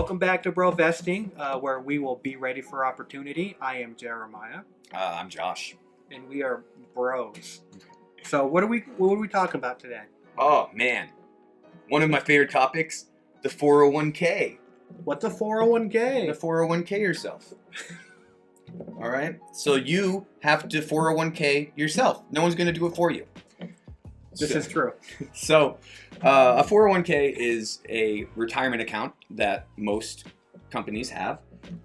Welcome back to Bro Vesting, where we will be ready for opportunity. I am Jeremiah, I'm Josh. and we are bros. So what are we talking about today? Oh man, one of my favorite topics: the 401k. What's a 401k? The 401k yourself. All right. So you have to 401k yourself. No one's gonna do it for you. This is true. So, a 401k is a retirement account that most companies have.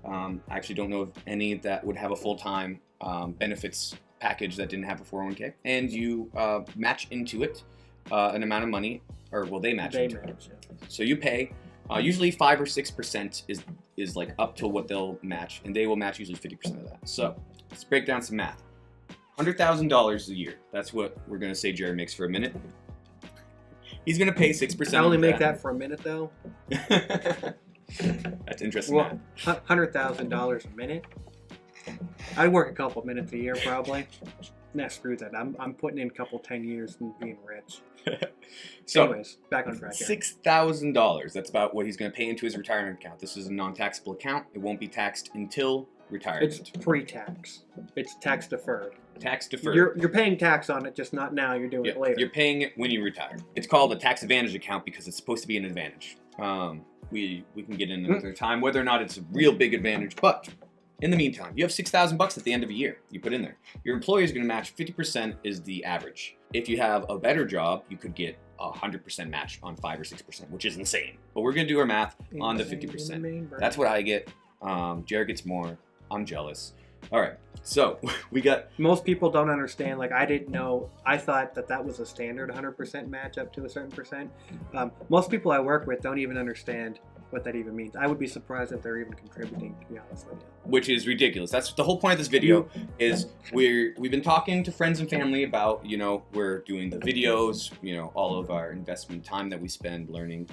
I actually don't know of any that would have a full-time benefits package that didn't have a 401k. And you match into it an amount of money, or well, they match into it. So you pay. Usually 5 or 6% is like up to what they'll match, and they will match usually 50% of that. So let's break down some math. $100,000 a year. That's what we're gonna say Jerry makes for a minute. He's gonna pay 6%. I only make that for a minute though. That's interesting. Well, $100,000 a minute. I work a couple minutes a year probably. Nah, screw that. I'm putting in a couple 10 years and being rich. So, anyways, back on track. $6,000. That's about what he's gonna pay into his retirement account. This is a non-taxable account. It won't be taxed until retirement. It's pre-tax. It's tax deferred. Tax deferred. You're paying tax on it, just not now. You're doing it later. You're paying it when you retire. It's called a tax advantage account because it's supposed to be an advantage. We can get into another time whether or not it's a real big advantage, but in the meantime, you have $6,000 at the end of a year you put in there. Your employer is going to match 50% is the average. If you have a better job, you could get 100% match on 5 or 6%, which is insane. But we're going to do our math on the 50%. That's what I get. Jared gets more. I'm jealous. All right, so we got... Most people don't understand. Like, I didn't know. I thought that was a standard 100% match up to a certain percent. Most people I work with don't even understand what that even means. I would be surprised if they're even contributing, to be honest with you. Which is ridiculous. That's the whole point of this video. We've been talking to friends and family about, we're doing the videos, all of our investment time that we spend learning,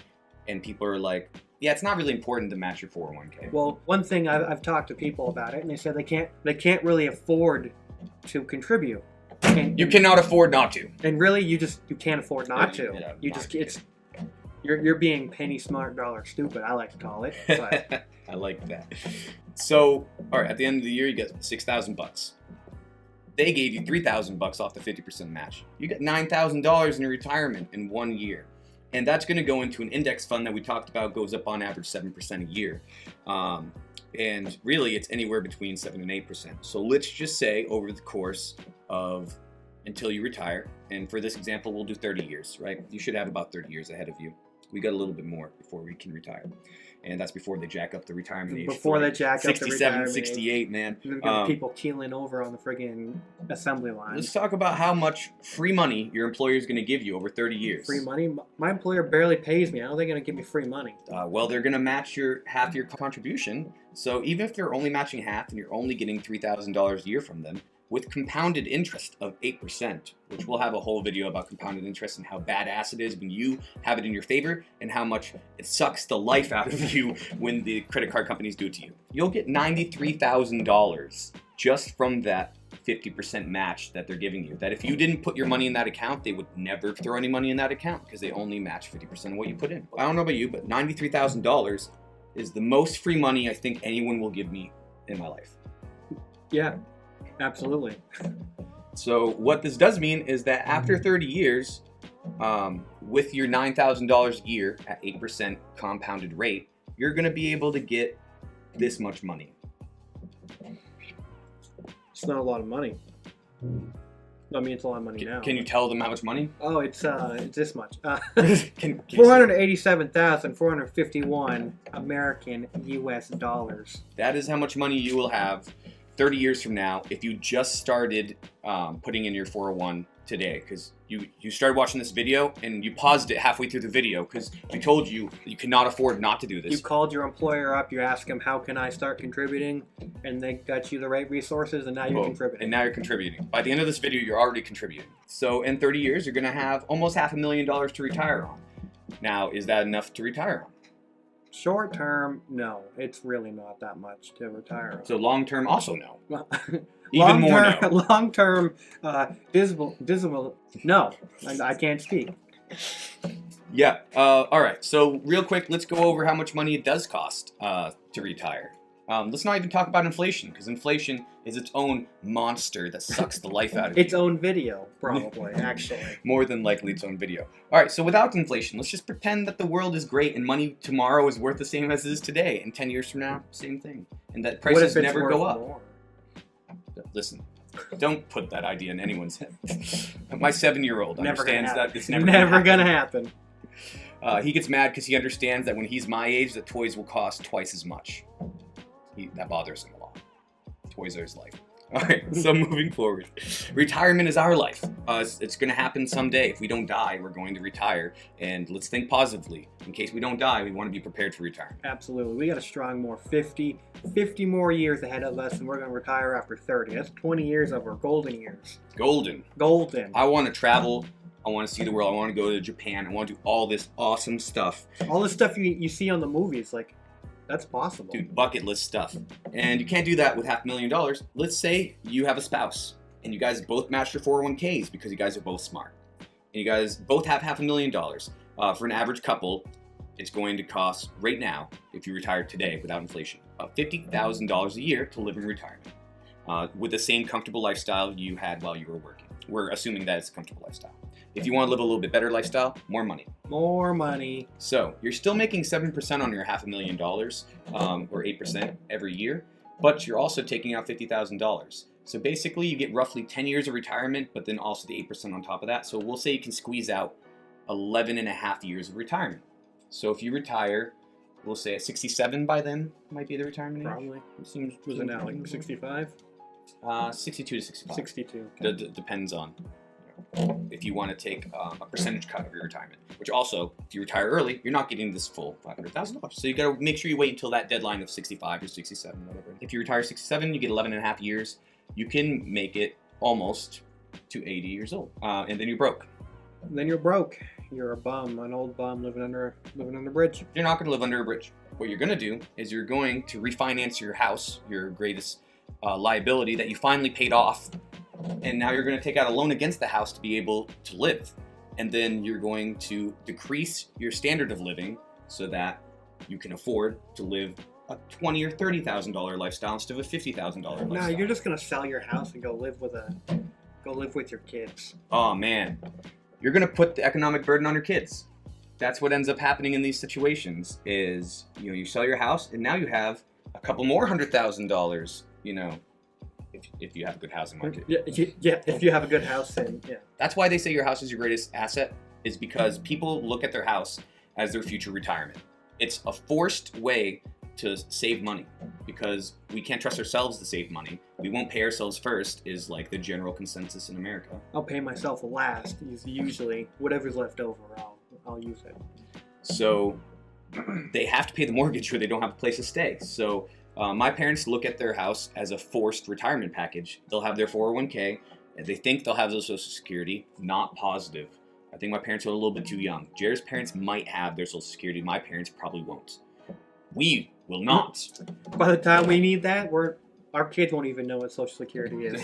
and people are like, yeah, it's not really important to match your 401k. Well, one thing I've talked to people about it, and they said they can't really afford to contribute. You cannot afford not to. And really, you can't afford not to. You're being penny smart, dollar stupid, I like to call it. But. I like that. So, all right, at the end of the year, you get $6,000. They gave you $3,000 off the 50% match. You get $9,000 in your retirement in 1 year. And that's going to go into an index fund that we talked about, goes up on average 7% a year. And really, it's anywhere between 7 and 8%. So let's just say over the course of until you retire, and for this example, we'll do 30 years, right? You should have about 30 years ahead of you. We got a little bit more before we can retire. And that's before they jack up the retirement age. Before they jack up the retirement 67, 68, man. We've got people keeling over on the friggin' assembly line. Let's talk about how much free money your employer is going to give you over 30 years. Free money? My employer barely pays me. How are they going to give me free money? Well, they're going to match half your contribution. So even if they're only matching half and you're only getting $3,000 a year from them, with compounded interest of 8%, which we'll have a whole video about compounded interest and how badass it is when you have it in your favor and how much it sucks the life out of you when the credit card companies do it to you. You'll get $93,000 just from that 50% match that they're giving you. That if you didn't put your money in that account, they would never throw any money in that account because they only match 50% of what you put in. I don't know about you, but $93,000 is the most free money I think anyone will give me in my life. Yeah. Absolutely. So what this does mean is that after 30 years, with your $9,000 a year at 8% compounded rate, you're going to be able to get this much money. It's not a lot of money. I mean, it's a lot of money now. Can you tell them how much money? Oh, it's this much. Can 487,451 American U.S. dollars. That is how much money you will have 30 years from now if you just started putting in your 401 today, because you started watching this video and you paused it halfway through the video because we told you you cannot afford not to do this. You called your employer up, you asked them, how can I start contributing? And they got you the right resources, and now you're contributing. And now you're contributing. By the end of this video, you're already contributing. So in 30 years, you're going to have almost $500,000 to retire on. Now, is that enough to retire on? Short term, no. It's really not that much to retire on. So long term, also no. Well, Even more no. Long term, visible, no. I can't speak. Yeah. All right. So real quick, let's go over how much money it does cost to retire. Let's not even talk about inflation, because inflation is its own monster that sucks the life out of Its you. own video, probably, actually. More than likely its own video. All right, so without inflation, let's just pretend that the world is great and money tomorrow is worth the same as it is today, and 10 years from now, same thing. And that What prices if it's never worth go up. more? Listen, don't put that idea in anyone's head. My 7-year-old Never gonna understands happen. that it's never gonna happen. He gets mad because he understands that when he's my age, that toys will cost twice as much. That bothers him a lot. Toys are his life. All right, so moving forward, retirement is our life. It's going to happen someday. If we don't die, we're going to retire. And let's think positively. In case we don't die, we want to be prepared for retirement. Absolutely. We got a strong more 50 more years ahead of us, and we're going to retire after 30. That's 20 years of our golden years. Golden. Golden. I want to travel. I want to see the world. I want to go to Japan. I want to do all this awesome stuff. All the stuff you see on the movies, like, that's possible. Dude, bucket list stuff. And you can't do that with $500,000. Let's say you have a spouse and you guys both match your 401ks because you guys are both smart. And you guys both have $500,000. For an average couple, it's going to cost right now, if you retire today without inflation, about $50,000 a year to live in retirement with the same comfortable lifestyle you had while you were working. We're assuming that it's a comfortable lifestyle. If you want to live a little bit better lifestyle, more money. More money. So you're still making 7% on your $500,000 or 8% every year, but you're also taking out $50,000. So basically you get roughly 10 years of retirement, but then also the 8% on top of that. So we'll say you can squeeze out 11 and a half years of retirement. So if you retire, we'll say at 67 by then might be the retirement age. Probably. It Was it now like 65? 62 to 65. 62. Okay. Depends on if you want to take a percentage cut of your retirement, which also, if you retire early, you're not getting this full $500,000. So you got to make sure you wait until that deadline of 65 or 67, whatever. If you retire 67, you get 11 and a half years. You can make it almost to 80 years old, and then you're broke. Then you're broke. You're a bum, an old bum living under a bridge. You're not going to live under a bridge. What you're going to do is you're going to refinance your house, your greatest liability that you finally paid off. And now you're going to take out a loan against the house to be able to live. And then you're going to decrease your standard of living so that you can afford to live a $20,000 or $30,000 lifestyle instead of a $50,000 lifestyle. No, you're just going to sell your house and go live with your kids. Oh man, you're going to put the economic burden on your kids. That's what ends up happening in these situations is, you sell your house and now you have a couple more $100,000, if you have a good housing market. Yeah, if you have a good house, then yeah. That's why they say your house is your greatest asset, is because people look at their house as their future retirement. It's a forced way to save money because we can't trust ourselves to save money. We won't pay ourselves first is like the general consensus in America. I'll pay myself last. Usually, whatever's left over, I'll use it. So they have to pay the mortgage or they don't have a place to stay. So my parents look at their house as a forced retirement package. They'll have their 401k. And they think they'll have their Social Security. Not positive. I think my parents are a little bit too young. Jared's parents might have their Social Security. My parents probably won't. We will not. By the time we need that, our kids won't even know what Social Security is.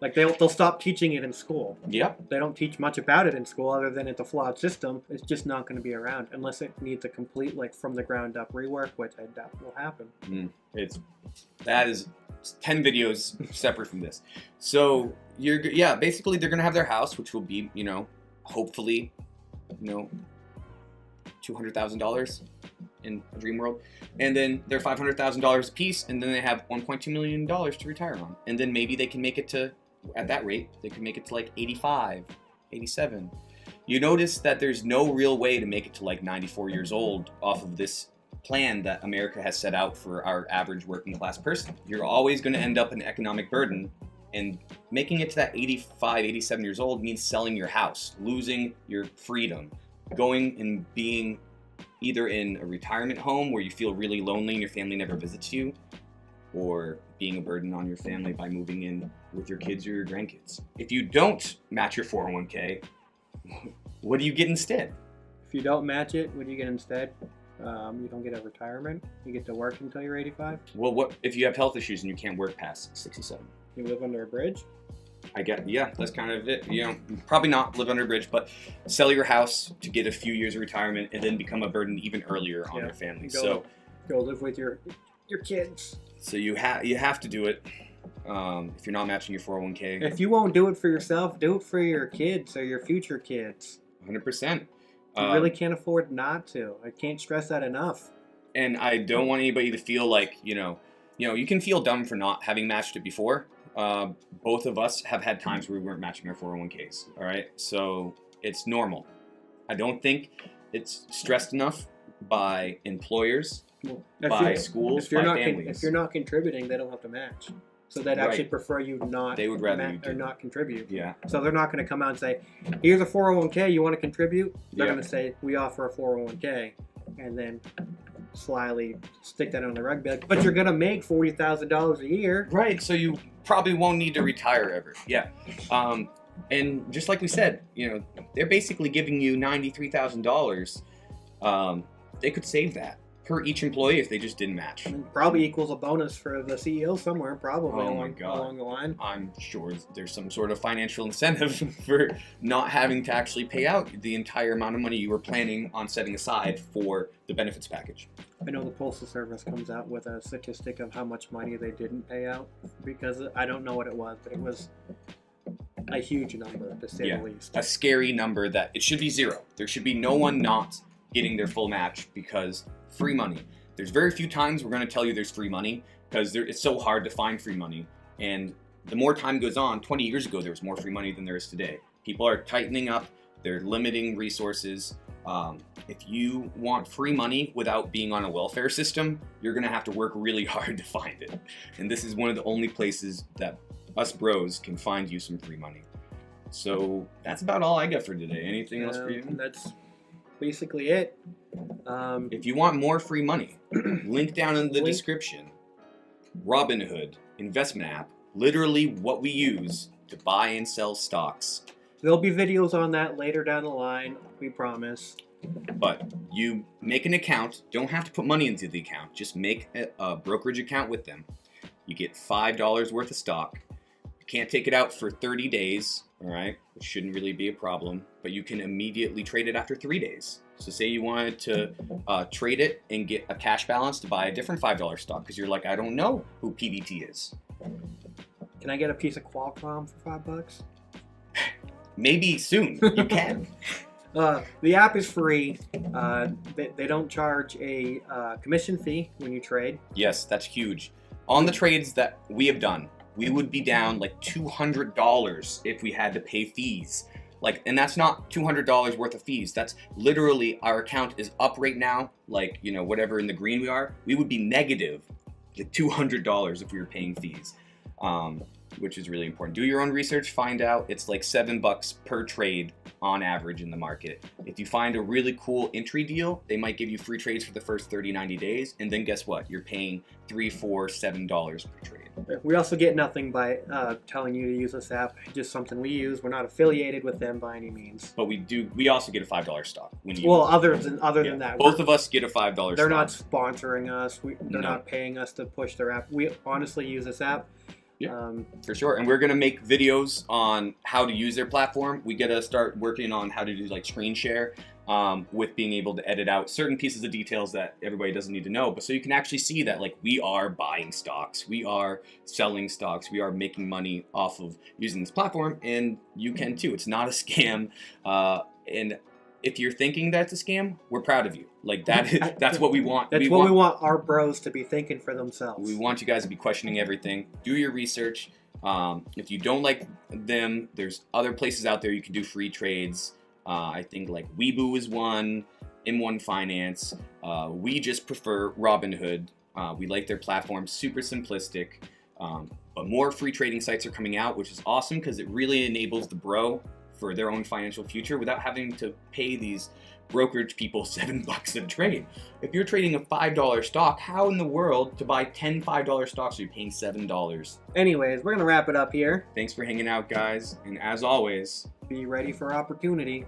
Like they'll stop teaching it in school. Yep. They don't teach much about it in school other than it's a flawed system. It's just not going to be around unless it needs a complete from the ground up rework, which I doubt will happen. That is 10 videos separate from this. So basically they're gonna have their house, which will be hopefully $200,000 in a dream world, and then they're $500,000 a piece, and then they have $1.2 million to retire on, and then maybe they can make it to, at that rate, they can make it to like 85, 87. You notice that there's no real way to make it to like 94 years old off of this plan that America has set out for our average working class person. You're always going to end up in economic burden, and making it to that 85, 87 years old means selling your house, losing your freedom, going and being either in a retirement home where you feel really lonely and your family never visits you, or being a burden on your family by moving in with your kids or your grandkids. If you don't match your 401k, what do you get instead? If you don't match it, what do you get instead? You don't get a retirement. You get to work until you're 85. Well, what if you have health issues and you can't work past 67? You live under a bridge. I get, yeah, that's kind of it. You know, probably not live under a bridge, but sell your house to get a few years of retirement and then become a burden even earlier on your family. Go live with your kids. So you have to do it if you're not matching your 401k. If you won't do it for yourself, do it for your kids or your future kids. 100%. You really can't afford not to. I can't stress that enough. And I don't want anybody to feel like, you know, you can feel dumb for not having matched it before. Both of us have had times where we weren't matching our 401ks. All right. So it's normal. I don't think it's stressed enough by employers, by schools, by families. If you're not contributing, they don't have to match. So they'd actually prefer you not. They would rather you or not contribute. Yeah. So they're not going to come out and say, "Here's a 401k. You want to contribute?" They're going to say, "We offer a 401k," and then slyly stick that on the rug bed. But you're going to make $40,000 a year. Right. So you probably won't need to retire ever. Yeah. And just like we said, you know, they're basically giving you $93,000. They could save that per each employee if they just didn't match. Probably equals a bonus for the CEO somewhere, probably along the line. I'm sure there's some sort of financial incentive for not having to actually pay out the entire amount of money you were planning on setting aside for the benefits package. I know the Postal Service comes out with a statistic of how much money they didn't pay out, because I don't know what it was, but it was a huge number, to say the least. A scary number that it should be zero. There should be no one not getting their full match because free money. There's very few times we're going to tell you there's free money because it's so hard to find free money. And the more time goes on, 20 years ago, there was more free money than there is today. People are tightening up. They're limiting resources. If you want free money without being on a welfare system, you're going to have to work really hard to find it. And this is one of the only places that us bros can find you some free money. So that's about all I got for today. Anything else for you? That's basically it. If you want more free money, link down in the description. Robinhood investment app, literally what we use to buy and sell stocks. There'll be videos on that later down the line, we promise. But you make an account, don't have to put money into the account, just make a brokerage account with them. You get $5 worth of stock. You can't take it out for 30 days, all right, which shouldn't really be a problem, but you can immediately trade it after 3 days. So say you wanted to trade it and get a cash balance to buy a different $5 stock because you're like, I don't know who PVT is. Can I get a piece of Qualcomm for $5? Maybe soon. You can. The app is free. They don't charge a commission fee when you trade. Yes, that's huge. On the trades that we have done, we would be down like $200 if we had to pay fees. And that's not $200 worth of fees. That's literally our account is up right now, like, you know, whatever in the green we are. We would be negative like $200 if we were paying fees, which is really important. Do your own research, find out. It's like $7 per trade on average in the market. If you find a really cool entry deal, they might give you free trades for the first 30, 90 days. And then guess what? You're paying $3, $4, $7 per trade. We also get nothing by telling you to use this app. Just something we use. We're not affiliated with them by any means. But we also get a $5 stock. Other than that. Both of us get a $5 stock. They're not sponsoring us. They're not paying us to push their app. We honestly use this app. Yeah, for sure. And we're going to make videos on how to use their platform. We got to start working on how to do like screen share with being able to edit out certain pieces of details that everybody doesn't need to know. But so you can actually see that like we are buying stocks, we are selling stocks, we are making money off of using this platform, and you can too. It's not a scam. And if you're thinking that's a scam, we're proud of you. Like that's what we want. We want our bros to be thinking for themselves. We want you guys to be questioning everything. Do your research. If you don't like them, there's other places out there you can do free trades. I think like Weeboo is one, M1 Finance. We just prefer Robinhood. We like their platform, super simplistic. But more free trading sites are coming out, which is awesome because it really enables the bro for their own financial future without having to pay these brokerage people $7 a trade. If you're trading a $5 stock, how in the world to buy 10 $5 stocks are you paying $7? Anyways, we're gonna wrap it up here. Thanks for hanging out, guys, and as always, be ready for opportunity.